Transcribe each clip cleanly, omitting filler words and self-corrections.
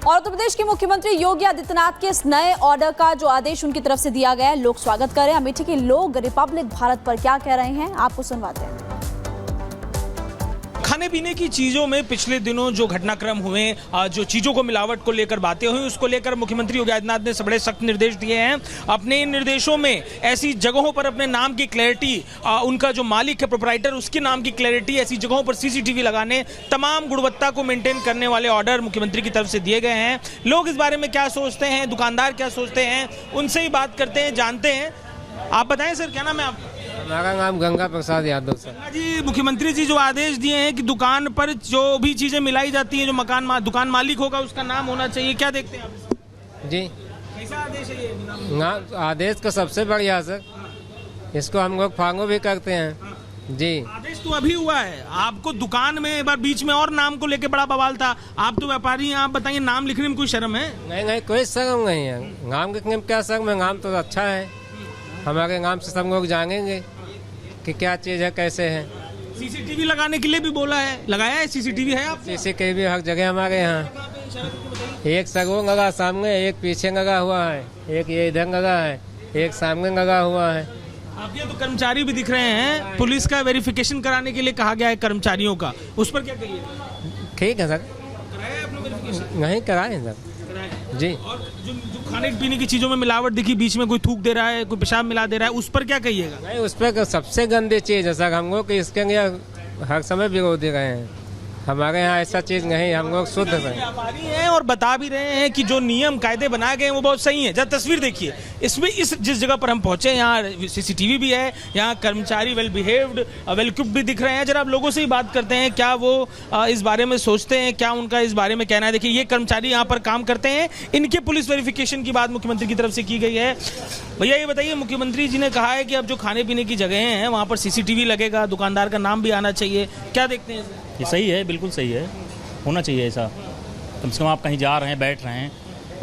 और उत्तर प्रदेश के मुख्यमंत्री योगी आदित्यनाथ के इस नए ऑर्डर का जो आदेश उनकी तरफ से दिया गया है, लोग स्वागत कर रहे हैं। अमेठी के लोग रिपब्लिक भारत पर क्या कह रहे हैं, आपको सुनवाते हैं। खाने पीने की चीजों में पिछले दिनों जो घटनाक्रम हुए, जो चीजों को मिलावट को लेकर बातें हुई, उसको लेकर मुख्यमंत्री योगी आदित्यनाथ ने बड़े सख्त निर्देश दिए हैं। अपने इन निर्देशों में ऐसी जगहों पर अपने नाम की क्लैरिटी, उनका जो मालिक है प्रोप्राइटर, उसके नाम की क्लैरिटी, ऐसी जगहों पर सीसीटीवी लगाने, तमाम गुणवत्ता को मेंटेन करने वाले ऑर्डर मुख्यमंत्री की तरफ से दिए गए हैं। लोग इस बारे में क्या सोचते हैं, दुकानदार क्या सोचते हैं, उनसे ही बात करते हैं, जानते हैं। आप बताएं सर, क्या नाम है आपका? हमारा नाम गंगा प्रसाद यादव सर। जी, मुख्यमंत्री जी जो आदेश दिए हैं कि दुकान पर जो भी चीजें मिलाई जाती हैं, जो दुकान मालिक होगा उसका नाम होना चाहिए, क्या देखते हैं आप? जी, कैसा आदेश है ये? आदेश तो सबसे बढ़िया सर, इसको हम लोग फॉलो भी करते हैं। जी, आदेश तो अभी हुआ है। आपको दुकान में एक बार बीच में और नाम को लेके बड़ा बवाल था। आप तो व्यापारी हैं, आप बताइए, नाम लिखने में कोई शर्म है? नहीं, कोई शर्म नहीं है। नाम लिखने में क्या शर्म है? नाम तो अच्छा है। हमारे नाम से सब लोग जानेंगे कि क्या चीज़ है, कैसे है। सीसीटीवी लगाने के लिए भी बोला है, लगाया है? सीसीटीवी है आप? सीसीटीवी हर जगह हमारे यहाँ, एक सगों लगा सामने, एक पीछे लगा हुआ है, एक ये इधर लगा है, एक सामने लगा हुआ है। आप ये तो कर्मचारी भी दिख रहे हैं, पुलिस का वेरिफिकेशन कराने के लिए कहा गया है कर्मचारियों का, उस पर क्या कहिए? ठीक है सर, नहीं कराए सर। जी, और जो खाने पीने की चीजों में मिलावट दिखी, बीच में कोई थूक दे रहा है, कोई पेशाब मिला दे रहा है, उस पर क्या कहिएगा? नहीं, उस पर सबसे गंदी चीज़ है सर, हम लोग इसके लिए हर समय विरोधी रहे हैं। हमारे यहाँ ऐसा चीज़ नहीं, हम लोग शुद्ध हैं। व्यापारी हैं और बता भी रहे हैं कि जो नियम कायदे बनाए गए हैं वो बहुत सही है। जब तस्वीर देखिए, इसमें जिस जगह पर हम पहुंचे, यहाँ सीसीटीवी भी है, यहाँ कर्मचारी वेल बिहेव्ड, वेल इक्विप्ड भी दिख रहे हैं। जरा आप लोगों से ही बात करते हैं, क्या वो इस बारे में सोचते हैं, क्या उनका इस बारे में कहना है। देखिए, ये कर्मचारी यहाँ पर काम करते हैं, इनके पुलिस वेरिफिकेशन की बात मुख्यमंत्री की तरफ से की गई है। भैया ये बताइए, मुख्यमंत्री जी ने कहा है कि अब जो खाने पीने की जगह हैं वहाँ पर सीसीटीवी लगेगा, दुकानदार का नाम भी आना चाहिए, क्या देखते हैं? ये सही है, बिल्कुल सही है, होना चाहिए ऐसा। कम से कम आप कहीं जा रहे हैं, बैठ रहे हैं,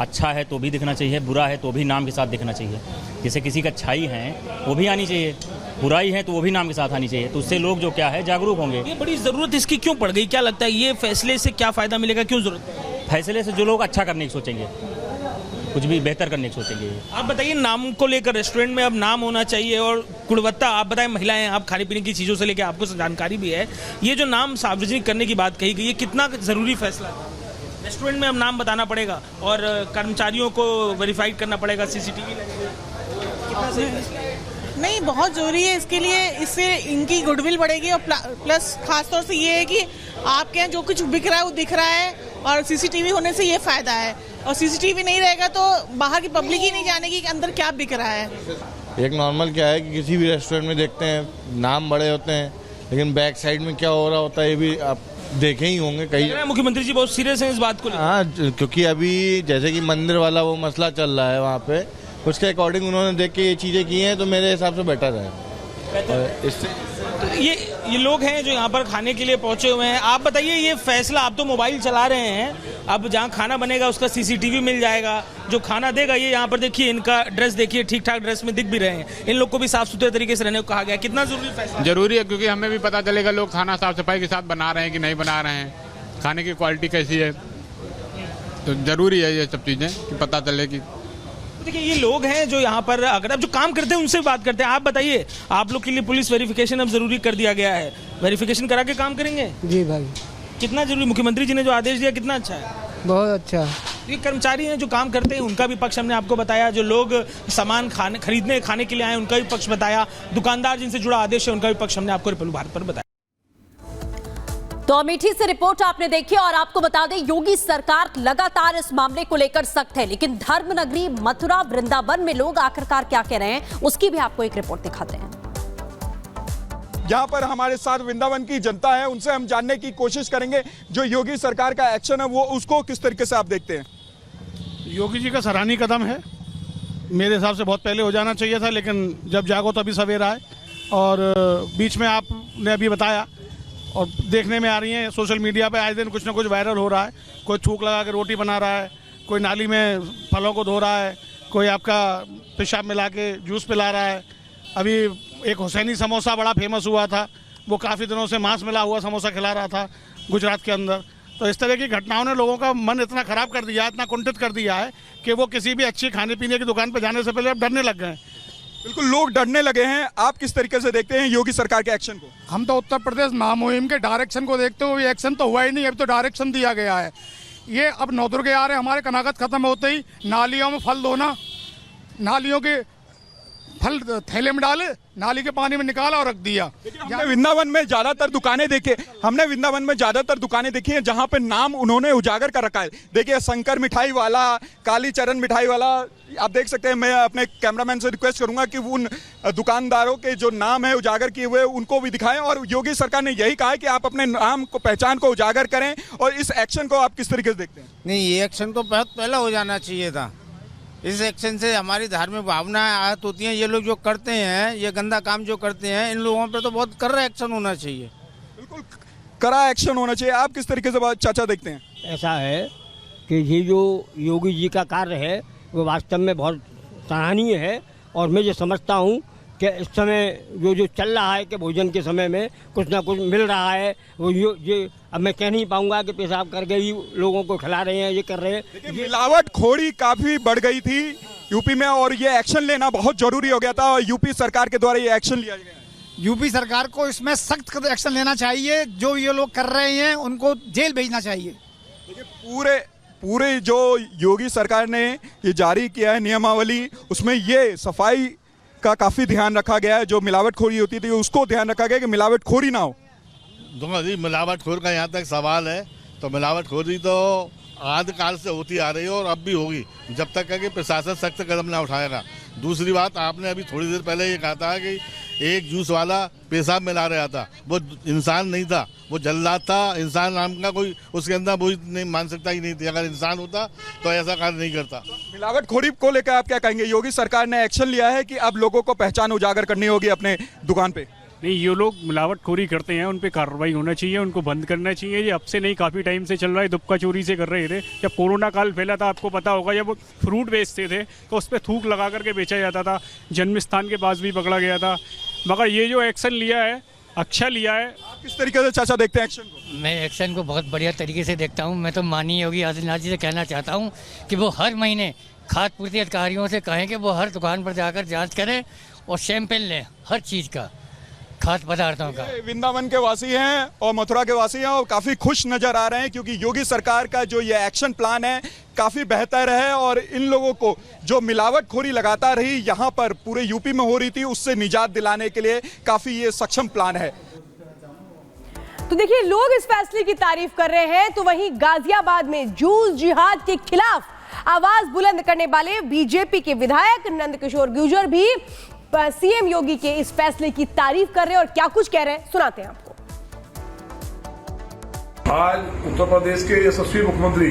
अच्छा है तो भी दिखना चाहिए, बुरा है तो भी नाम के साथ दिखना चाहिए। जैसे किसी का अच्छाई है वो भी आनी चाहिए, बुराई है तो वो भी नाम के साथ आनी चाहिए, तो उससे लोग जो क्या है जागरूक होंगे। ये बड़ी ज़रूरत इसकी क्यों पड़ गई, क्या लगता है ये फैसले से क्या फ़ायदा मिलेगा, क्यों ज़रूरत? फैसले से जो लोग अच्छा करने की सोचेंगे, कुछ भी बेहतर करने की सोचेंगे। आप बताइए, नाम को लेकर रेस्टोरेंट में अब नाम होना चाहिए और गुणवत्ता। आप बताएं, महिलाएं, आप खाने पीने की चीज़ों से लेकर आपको जानकारी भी है, ये जो नाम सार्वजनिक करने की बात कही गई है, कितना ज़रूरी फैसला है? रेस्टोरेंट में अब नाम बताना पड़ेगा और कर्मचारियों को वेरीफाइड करना पड़ेगा, सीसीटीवी लगेगा, कितना सही फैसला है? नहीं, बहुत ज़रूरी है इसके लिए, इससे इनकी गुडविल बढ़ेगी और प्लस खासतौर से ये है कि आपके यहाँ जो कुछ बिक रहा है वो दिख रहा है, और सीसीटीवी होने से ये फ़ायदा है। और सीसीटीवी नहीं रहेगा तो बाहर की पब्लिक ही नहीं जानेगी कि अंदर क्या बिक रहा है। एक नॉर्मल क्या है कि किसी भी रेस्टोरेंट में देखते हैं नाम बड़े होते हैं, लेकिन बैक साइड में क्या हो रहा होता है ये भी आप देखे ही होंगे कई। मुख्यमंत्री जी बहुत सीरियस हैं इस बात को। हाँ, क्योंकि अभी जैसे कि मंदिर वाला वो मसला चल रहा है, वहाँ पे उसके अकॉर्डिंग उन्होंने देख के ये चीज़ें की हैं, तो मेरे हिसाब से बेटर है। इससे ये लोग हैं जो यहाँ पर खाने के लिए पहुंचे हुए हैं। आप बताइए, ये फैसला, आप तो मोबाइल चला रहे हैं, अब जहाँ खाना बनेगा उसका सीसीटीवी मिल जाएगा, जो खाना देगा, ये यहाँ पर देखिए, इनका ड्रेस देखिए, ठीक ठाक ड्रेस में दिख भी रहे हैं। इन लोग को भी साफ सुथरे तरीके से रहने को कहा गया। कितना जरूरी फैसला? जरूरी है, क्योंकि हमें भी पता चलेगा लोग खाना साफ सफाई के साथ बना रहे हैं कि नहीं बना रहे हैं, खाने की क्वालिटी कैसी है, तो जरूरी है ये सब चीज़ें कि पता चले कि। देखिए, ये लोग हैं जो यहाँ पर, अगर आप जो काम करते हैं उनसे बात करते हैं। आप बताइए, आप लोग के लिए पुलिस वेरिफिकेशन अब जरूरी कर दिया गया है, वेरिफिकेशन करा के काम करेंगे? जी भाई। कितना जरूरी, मुख्यमंत्री जी ने जो आदेश दिया कितना अच्छा है? बहुत अच्छा। ये कर्मचारी हैं जो काम करते हैं, उनका भी पक्ष हमने आपको बताया, जो लोग सामान खरीदने खाने के लिए आए उनका भी पक्ष बताया, दुकानदार जिनसे जुड़ा आदेश है उनका भी पक्ष हमने आपको रिपब्लिक भारत पर बताया। तो अमेठी से रिपोर्ट आपने देखी, और आपको बता दें, योगी सरकार लगातार इस मामले को लेकर सख्त है, लेकिन धर्म नगरी मथुरा वृंदावन में लोग आखिरकार क्या कह रहे हैं, उसकी भी आपको एक रिपोर्ट दिखाते हैं। यहाँ पर हमारे साथ वृंदावन की जनता है, उनसे हम जानने की कोशिश करेंगे जो योगी सरकार का एक्शन है वो उसको किस तरीके से आप देखते हैं। योगी जी का सराहनीय कदम है, मेरे हिसाब से बहुत पहले हो जाना चाहिए था, लेकिन जब जागो तभी सवेरा है। और बीच में आपने अभी बताया, और देखने में आ रही हैं सोशल मीडिया पे आए दिन कुछ ना कुछ वायरल हो रहा है। कोई थूक लगा के रोटी बना रहा है, कोई नाली में फलों को धो रहा है, कोई आपका पेशाब मिला के जूस पिला रहा है। अभी एक हुसैनी समोसा बड़ा फेमस हुआ था, वो काफ़ी दिनों से मांस मिला हुआ समोसा खिला रहा था गुजरात के अंदर। तो इस तरह की घटनाओं ने लोगों का मन इतना खराब कर दिया है, इतना कुंठित कर दिया है कि वो किसी भी अच्छी खाने पीने की दुकान पर जाने से पहले अब डरने लग गए हैं। बिल्कुल, लोग डरने लगे हैं। आप किस तरीके से देखते हैं योगी सरकार के एक्शन को? हम तो उत्तर प्रदेश महामुहिम के डायरेक्शन को देखते हुए एक्शन तो हुआ ही नहीं, अभी तो डायरेक्शन दिया गया है। ये अब नवदुर्गे आ रहे, हमारे कनागत खत्म होते ही नालियों में फल धोना, नालियों के फल थैले में डाले, नाली के पानी में निकाला और रख दिया। हमने वृंदावन में ज्यादातर दुकानें देखी हैं जहां पे नाम उन्होंने उजागर कर रखा है। देखिए, शंकर मिठाई वाला, काली चरण मिठाई वाला, आप देख सकते हैं। मैं अपने कैमरामैन से रिक्वेस्ट करूंगा कि उन दुकानदारों के जो नाम है उजागर किए हुए उनको भी दिखाएं। और योगी सरकार ने यही कहा है कि आप अपने नाम को, पहचान को उजागर करें। और इस एक्शन को आप किस तरीके से देखते हैं? नहीं, ये एक्शन तो बहुत पहले हो जाना चाहिए था। इस एक्शन से हमारी धार्मिक भावनाएं आहत होती हैं। ये लोग जो करते हैं, ये गंदा काम जो करते हैं, इन लोगों पर तो बहुत कड़ा एक्शन होना चाहिए। बिल्कुल कड़ा एक्शन होना चाहिए। आप किस तरीके से बात चाचा देखते हैं? ऐसा है कि ये जो योगी जी का कार्य है वो वास्तव में बहुत सराहनीय है। और मैं ये समझता हूँ कि इस समय जो चल रहा है कि भोजन के समय में कुछ ना कुछ मिल रहा है, वो ये अब मैं कह नहीं पाऊंगा कि पेशाब करके ही लोगों को खिला रहे हैं, ये कर रहे हैं। मिलावटखोरी काफी बढ़ गई थी यूपी में और ये एक्शन लेना बहुत जरूरी हो गया था और यूपी सरकार के द्वारा ये एक्शन लिया गया है। यूपी सरकार को इसमें सख्त एक्शन लेना चाहिए। जो ये लोग कर रहे हैं उनको जेल भेजना चाहिए। देखिए, पूरे जो योगी सरकार ने ये जारी किया है नियमावली, उसमें ये सफाई का काफी ध्यान रखा गया है। जो मिलावटखोरी होती थी उसको ध्यान रखा गया कि मिलावटखोरी ना हो। जी, मिलावटखोर का यहाँ तक सवाल है तो मिलावटखोरी तो आदिकाल से होती आ रही है और अब भी होगी, जब तक है कि प्रशासन सख्त कदम ना उठाएगा। दूसरी बात, आपने अभी थोड़ी देर पहले ये कहा था कि एक जूस वाला पेशाब मिला रहा था, वो इंसान नहीं था, वो जल्लाद था। इंसान नाम का कोई उसके अंदर वो नहीं मान सकता ही नहीं थी। अगर इंसान होता तो ऐसा कार्य नहीं करता। मिलावटखोरी को लेकर आप क्या कहेंगे? योगी सरकार ने एक्शन लिया है कि अब लोगों को पहचान उजागर करनी होगी अपने दुकान पे। नहीं, ये लोग मिलावटखोरी करते हैं, उन पे कार्रवाई होना चाहिए, उनको बंद करना चाहिए। ये अब से नहीं, काफ़ी टाइम से चल रहा है। दुबका चोरी से कर रहे थे। जब कोरोना काल फैला था, आपको पता होगा, जब फ्रूट बेचते थे तो उस पर थूक लगा करके बेचा जाता था। जन्म स्थान के पास भी पकड़ा गया था। मगर ये जो एक्शन लिया है, अच्छा लिया है। आप किस तरीके से चाचा देखते हैं एक्शन को? मैं एक्शन को बहुत बढ़िया तरीके से देखता हूँ। मैं तो माननीय योगी आदित्यनाथ जी से कहना चाहता हूँ कि वो हर महीने खाद्य पूर्ति अधिकारियों से कहें कि वो हर दुकान पर जाकर जाँच करें और सैंपल लें हर चीज़ का, खाद्य पदार्थों का। वृंदावन के वासी हैं और मथुरा के वासी हैं और काफ़ी खुश नज़र आ रहे हैं क्योंकि योगी सरकार का जो ये एक्शन प्लान है काफ़ी बेहतर है और इन लोगों को जो मिलावटखोरी लगातार ही यहाँ पर पूरे यूपी में हो रही थी उससे निजात दिलाने के लिए काफ़ी ये सक्षम प्लान है। तो देखिए, लोग इस फैसले की तारीफ कर रहे हैं तो वहीं गाजियाबाद में जूस जिहाद के खिलाफ आवाज बुलंद करने वाले बीजेपी के विधायक नंदकिशोर गुर्जर भी सीएम योगी के इस फैसले की तारीफ कर रहे हैं और क्या कुछ कह रहे हैं सुनाते हैं आपको। आज उत्तर प्रदेश के यशस्वी मुख्यमंत्री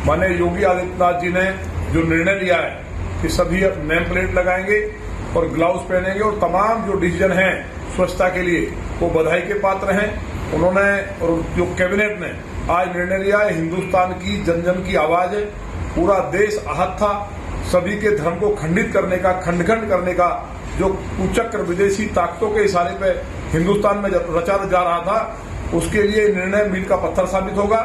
माननीय योगी आदित्यनाथ जी ने जो निर्णय लिया है कि सभी नेम प्लेट लगाएंगे और ग्लव्स पहनेंगे और तमाम जो डिसीजन हैं स्वच्छता के लिए वो बधाई के पात्र हैं। उन्होंने और जो कैबिनेट ने आज निर्णय लिया है, हिंदुस्तान की जन जन की आवाज है। पूरा देश आहत था। सभी के धर्म को खंडित करने का, खंड करने का जो कुचक्र विदेशी ताकतों के इशारे पे हिंदुस्तान में रचा जा रहा था, उसके लिए निर्णय मील का पत्थर साबित होगा।